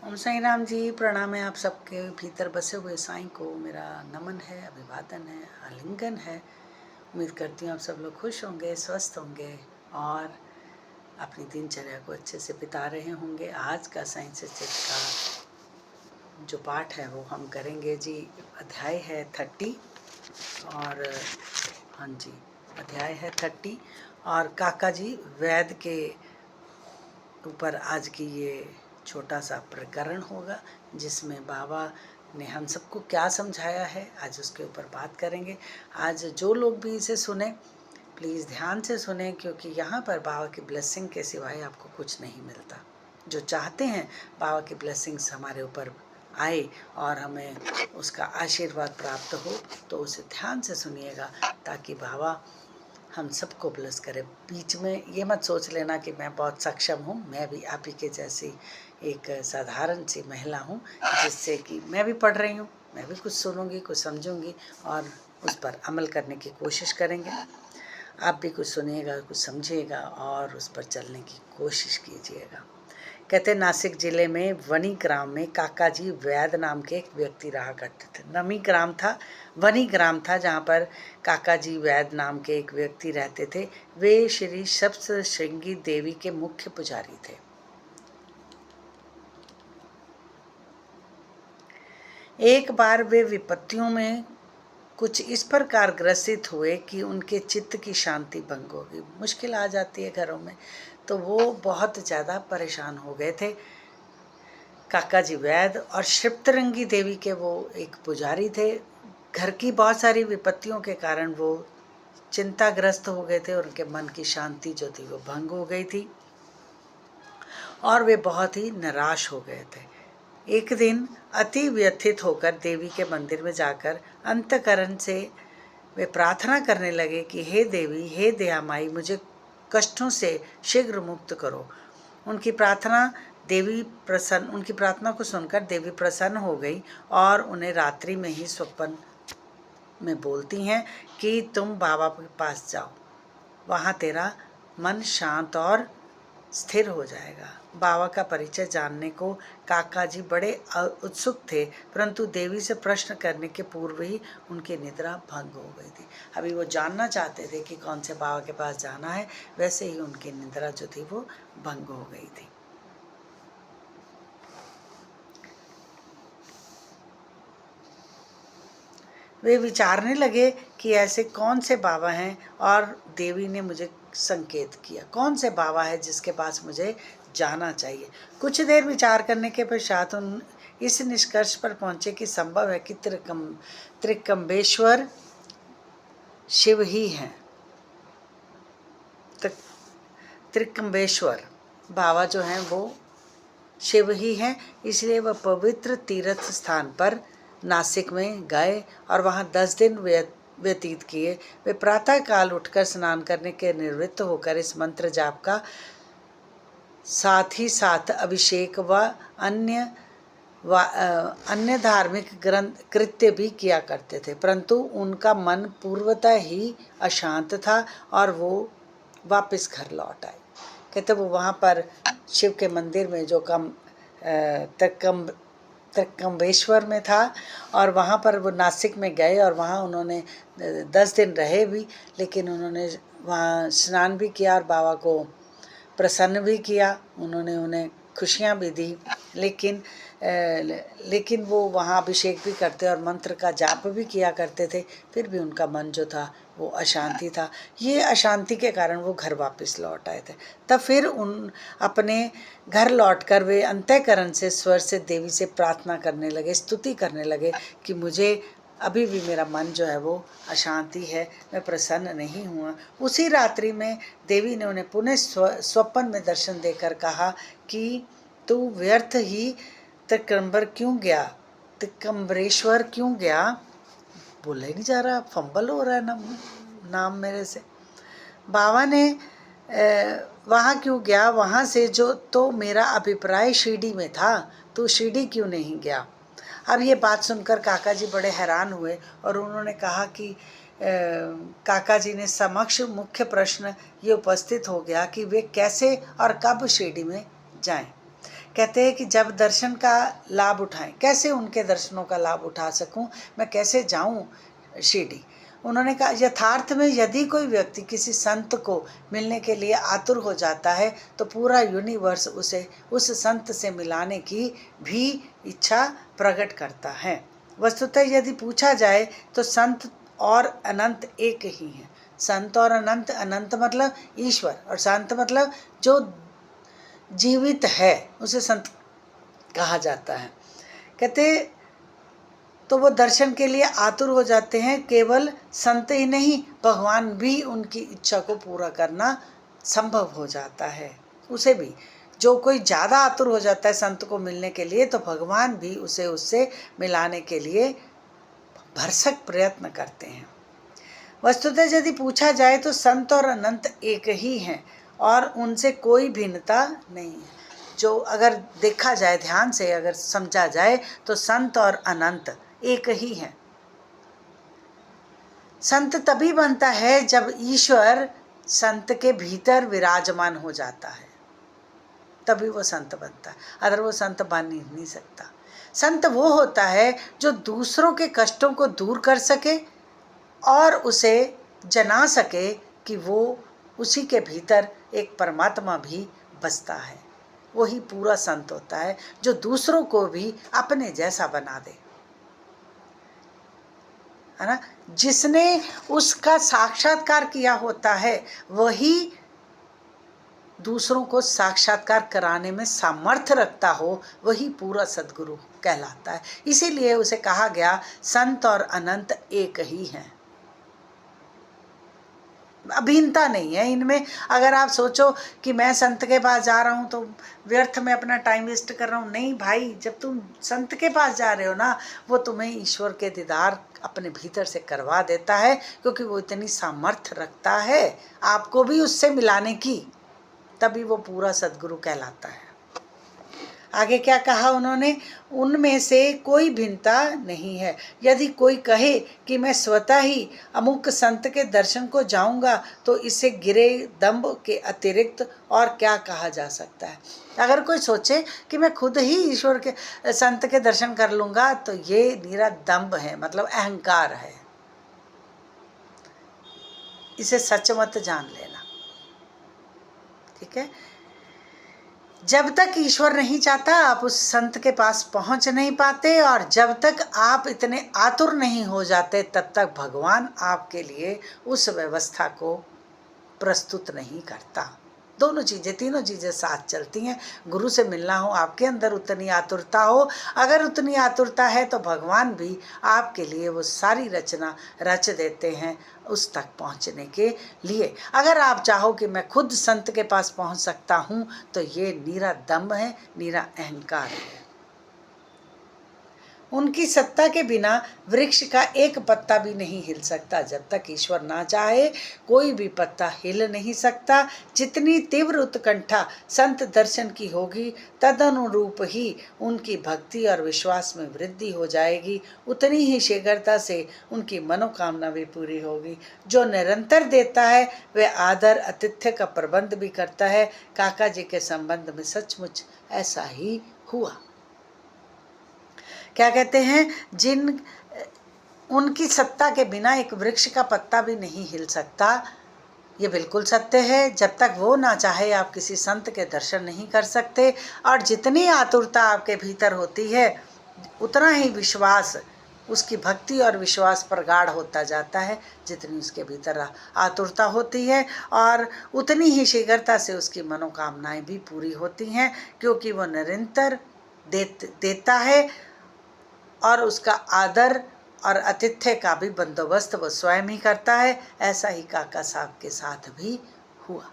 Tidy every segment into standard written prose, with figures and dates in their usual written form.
ओम साई राम जी, प्रणाम है आप सबके भीतर बसे हुए साईं को मेरा नमन है, अभिवादन है, आलिंगन है। उम्मीद करती हूँ आप सब लोग खुश होंगे, स्वस्थ होंगे और अपनी दिनचर्या को अच्छे से बिता रहे होंगे। आज का साईं चरित्र का जो पाठ है वो हम करेंगे जी। अध्याय है 30 और हाँ जी, अध्याय है 30 और काका जी वैद्य के ऊपर आज की ये छोटा सा प्रकरण होगा, जिसमें बाबा ने हम सबको क्या समझाया है, आज उसके ऊपर बात करेंगे। आज जो लोग भी इसे सुने प्लीज़ ध्यान से सुने, क्योंकि यहाँ पर बाबा की ब्लेसिंग के सिवाय आपको कुछ नहीं मिलता। जो चाहते हैं बाबा की ब्लेसिंग्स हमारे ऊपर आए और हमें उसका आशीर्वाद प्राप्त हो, तो उसे ध्यान से सुनिएगा ताकि बाबा हम सबको ब्लेस करे। बीच में ये मत सोच लेना कि मैं बहुत सक्षम हूँ, मैं भी आप ही के जैसी एक साधारण सी महिला हूँ, जिससे कि मैं भी पढ़ रही हूँ, मैं भी कुछ सुनूंगी, कुछ समझूंगी और उस पर अमल करने की कोशिश करेंगे। आप भी कुछ सुनिएगा, कुछ समझिएगा और उस पर चलने की कोशिश कीजिएगा। कहते नासिक जिले में वनी ग्राम में काका जी वैद्य नाम के एक व्यक्ति रहा करते थे। नमी ग्राम था, वनी ग्राम था, जहाँ पर काका जी वैद्य नाम के एक व्यक्ति रहते थे। वे श्री सप्तशृंगी देवी के मुख्य पुजारी थे। एक बार वे विपत्तियों में कुछ इस प्रकार ग्रसित हुए कि उनके चित्त की शांति भंग हो गई। मुश्किल आ जाती है घरों में, तो वो बहुत ज़्यादा परेशान हो गए थे। काका जी वैद्य और सप्तरंगी देवी के वो एक पुजारी थे। घर की बहुत सारी विपत्तियों के कारण वो चिंताग्रस्त हो गए थे और उनके मन की शांति जो थी वो भंग हो गई थी और वे बहुत ही निराश हो गए थे। एक दिन अति व्यथित होकर देवी के मंदिर में जाकर अंतःकरण से वे प्रार्थना करने लगे कि हे देवी, हे दयामाई, मुझे कष्टों से शीघ्र मुक्त करो। उनकी प्रार्थना को सुनकर देवी प्रसन्न हो गई और उन्हें रात्रि में ही स्वप्न में बोलती हैं कि तुम बाबा के पास जाओ, वहाँ तेरा मन शांत और स्थिर हो जाएगा। बाबा का परिचय जानने को काका जी बड़े उत्सुक थे, परंतु देवी से प्रश्न करने के पूर्व ही उनकी निद्रा भंग हो गई थी। अभी वो जानना चाहते थे कि कौन से बाबा के पास जाना है, वैसे ही उनकी निद्रा जो थी वो भंग हो गई थी। वे विचारने लगे कि ऐसे कौन से बाबा हैं, और देवी ने मुझे संकेत किया कौन से बाबा है जिसके पास मुझे जाना चाहिए। कुछ देर विचार करने के पश्चात उन इस निष्कर्ष पर पहुंचे कि संभव है कि त्रिकम्बेश्वर शिव ही हैं। त्रिकम्बेश्वर बाबा जो हैं वो शिव ही हैं, इसलिए वह पवित्र तीर्थ स्थान पर नासिक में गए और वहाँ 10 दिन व्यतीत किए। वे प्रातः काल उठकर स्नान करने के निवृत्त होकर इस मंत्र जाप का साथ ही साथ अभिषेक व अन्य धार्मिक कृत्य भी किया करते थे, परंतु उनका मन पूर्वतः ही अशांत था और वो वापस घर लौट आए। कहते वो वहाँ पर शिव के मंदिर में जो त्रिकम्बेश्वर में था, और वहाँ पर वो नासिक में गए और वहाँ उन्होंने 10 दिन रहे भी, लेकिन उन्होंने वहाँ स्नान भी किया और बाबा को प्रसन्न भी किया। उन्होंने उन्हें खुशियाँ भी दी, लेकिन वो वहाँ अभिषेक भी करते और मंत्र का जाप भी किया करते थे, फिर भी उनका मन जो था वो अशांति था। ये अशांति के कारण वो घर वापस लौट आए थे। तब फिर अपने घर लौटकर वे अंतःकरण से स्वर से देवी से प्रार्थना करने लगे, स्तुति करने लगे कि मुझे अभी भी मेरा मन जो है वो अशांति है, मैं प्रसन्न नहीं हुआ। उसी रात्रि में देवी ने उन्हें पुनः स्वप्न में दर्शन देकर कहा कि तू व्यर्थ ही त्रिकम्बरेश्वर क्यों गया। बोला ही नहीं जा रहा, फंबल हो रहा है नाम मेरे से। बाबा ने वहाँ क्यों गया, वहाँ से जो तो मेरा अभिप्राय शिरडी में था, तो शिरडी क्यों नहीं गया। अब ये बात सुनकर काका जी बड़े हैरान हुए और उन्होंने कहा कि काका जी ने समक्ष मुख्य प्रश्न ये उपस्थित हो गया कि वे कैसे और कब शिरडी में जाएं। कहते हैं कि जब दर्शन का लाभ उठाएं, कैसे उनके दर्शनों का लाभ उठा सकूं, मैं कैसे जाऊं शिरडी। उन्होंने कहा यथार्थ में यदि कोई व्यक्ति किसी संत को मिलने के लिए आतुर हो जाता है तो पूरा यूनिवर्स उसे उस संत से मिलाने की भी इच्छा प्रकट करता है। वस्तुतः यदि पूछा जाए तो संत और अनंत एक ही हैं। संत और अनंत, अनंत मतलब ईश्वर और संत मतलब जो जीवित है उसे संत कहा जाता है। कहते तो वो दर्शन के लिए आतुर हो जाते हैं। केवल संत ही नहीं, भगवान भी उनकी इच्छा को पूरा करना संभव हो जाता है। उसे भी जो कोई ज़्यादा आतुर हो जाता है संत को मिलने के लिए तो भगवान भी उसे उससे मिलाने के लिए भरसक प्रयत्न करते हैं। वस्तुतः यदि पूछा जाए तो संत और अनंत एक ही हैं और उनसे कोई भिन्नता नहीं है। जो अगर देखा जाए ध्यान से, अगर समझा जाए तो संत और अनंत एक ही हैं। संत तभी बनता है जब ईश्वर संत के भीतर विराजमान हो जाता है, तभी वो संत बनता है, अगर वो संत बन ही नहीं सकता। संत वो होता है जो दूसरों के कष्टों को दूर कर सके और उसे जना सके कि वो उसी के भीतर एक परमात्मा भी बसता है। वही पूरा संत होता है जो दूसरों को भी अपने जैसा बना दे, है ना। जिसने उसका साक्षात्कार किया होता है वही दूसरों को साक्षात्कार कराने में सामर्थ्य रखता हो, वही पूरा सद्गुरु कहलाता है। इसीलिए उसे कहा गया संत और अनंत एक ही हैं, अभिन्नता नहीं है इनमें। अगर आप सोचो कि मैं संत के पास जा रहा हूँ तो व्यर्थ में अपना टाइम वेस्ट कर रहा हूँ, नहीं भाई, जब तुम संत के पास जा रहे हो ना, वो तुम्हें ईश्वर के दीदार अपने भीतर से करवा देता है, क्योंकि वो इतनी सामर्थ्य रखता है आपको भी उससे मिलाने की, तभी वो पूरा सद्गुरु कहलाता है। आगे क्या कहा उन्होंने, उनमें से कोई भिन्नता नहीं है। यदि कोई कहे कि मैं स्वतः ही अमुक संत के दर्शन को जाऊंगा तो इसे गिरे दंभ के अतिरिक्त और क्या कहा जा सकता है। अगर कोई सोचे कि मैं खुद ही ईश्वर के संत के दर्शन कर लूँगा तो ये नीरा दंभ है, मतलब अहंकार है। इसे सच मत जान लेना, ठीक है। जब तक ईश्वर नहीं चाहता आप उस संत के पास पहुंच नहीं पाते, और जब तक आप इतने आतुर नहीं हो जाते तब तक भगवान आपके लिए उस व्यवस्था को प्रस्तुत नहीं करता। दोनों चीज़ें, तीनों चीज़ें साथ चलती हैं। गुरु से मिलना हो, आपके अंदर उतनी आतुरता हो, अगर उतनी आतुरता है तो भगवान भी आपके लिए वो सारी रचना रच देते हैं उस तक पहुंचने के लिए। अगर आप चाहो कि मैं खुद संत के पास पहुंच सकता हूं तो ये नीरा दम्भ है, नीरा अहंकार है। उनकी सत्ता के बिना वृक्ष का एक पत्ता भी नहीं हिल सकता। जब तक ईश्वर ना चाहे कोई भी पत्ता हिल नहीं सकता। जितनी तीव्र उत्कंठा संत दर्शन की होगी तदनुरूप ही उनकी भक्ति और विश्वास में वृद्धि हो जाएगी, उतनी ही शीघ्रता से उनकी मनोकामना भी पूरी होगी। जो निरंतर देता है वह आदर आतिथ्य का प्रबंध भी करता है। काका जी के संबंध में सचमुच ऐसा ही हुआ। क्या कहते हैं, जिन उनकी सत्ता के बिना एक वृक्ष का पत्ता भी नहीं हिल सकता। ये बिल्कुल सत्य है। जब तक वो ना चाहे आप किसी संत के दर्शन नहीं कर सकते। और जितनी आतुरता आपके भीतर होती है उतना ही विश्वास, उसकी भक्ति और विश्वास प्रगाढ़ होता जाता है। जितनी उसके भीतर आतुरता होती है और उतनी ही शीघ्रता से उसकी मनोकामनाएं भी पूरी होती हैं, क्योंकि वो निरंतर देता है और उसका आदर और आतिथ्य का भी बंदोबस्त वो स्वयं ही करता है। ऐसा ही काका साहब के साथ भी हुआ।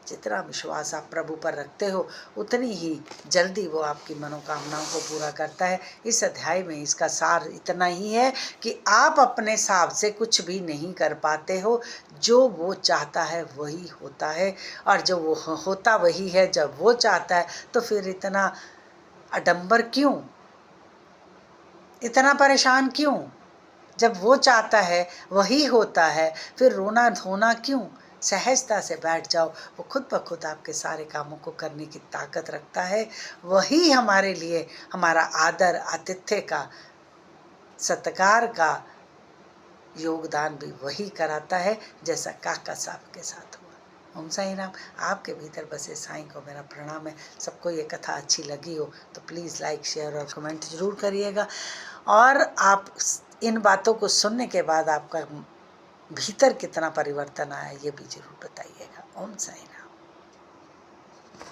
जितना विश्वास आप प्रभु पर रखते हो उतनी ही जल्दी वो आपकी मनोकामनाओं को पूरा करता है। इस अध्याय में इसका सार इतना ही है कि आप अपने हिसाब से कुछ भी नहीं कर पाते हो। जो वो चाहता है वही होता है, और जो वो होता वही है। जब वो चाहता है तो फिर इतना आडंबर क्यों, इतना परेशान क्यों? जब वो चाहता है वही होता है, फिर रोना धोना क्यों? सहजता से बैठ जाओ, वो खुद ब खुद आपके सारे कामों को करने की ताकत रखता है। वही हमारे लिए हमारा आदर, आतिथ्य का, सत्कार का योगदान भी वही कराता है, जैसा काका साहब के साथ हुआ। ओम साई राम। आपके भीतर बसे साईं को मेरा प्रणाम है। सबको ये कथा अच्छी लगी हो तो प्लीज़ लाइक, शेयर और कमेंट ज़रूर करिएगा। और आप इन बातों को सुनने के बाद आपका भीतर कितना परिवर्तन आया ये भी ज़रूर बताइएगा। ओम साई राम।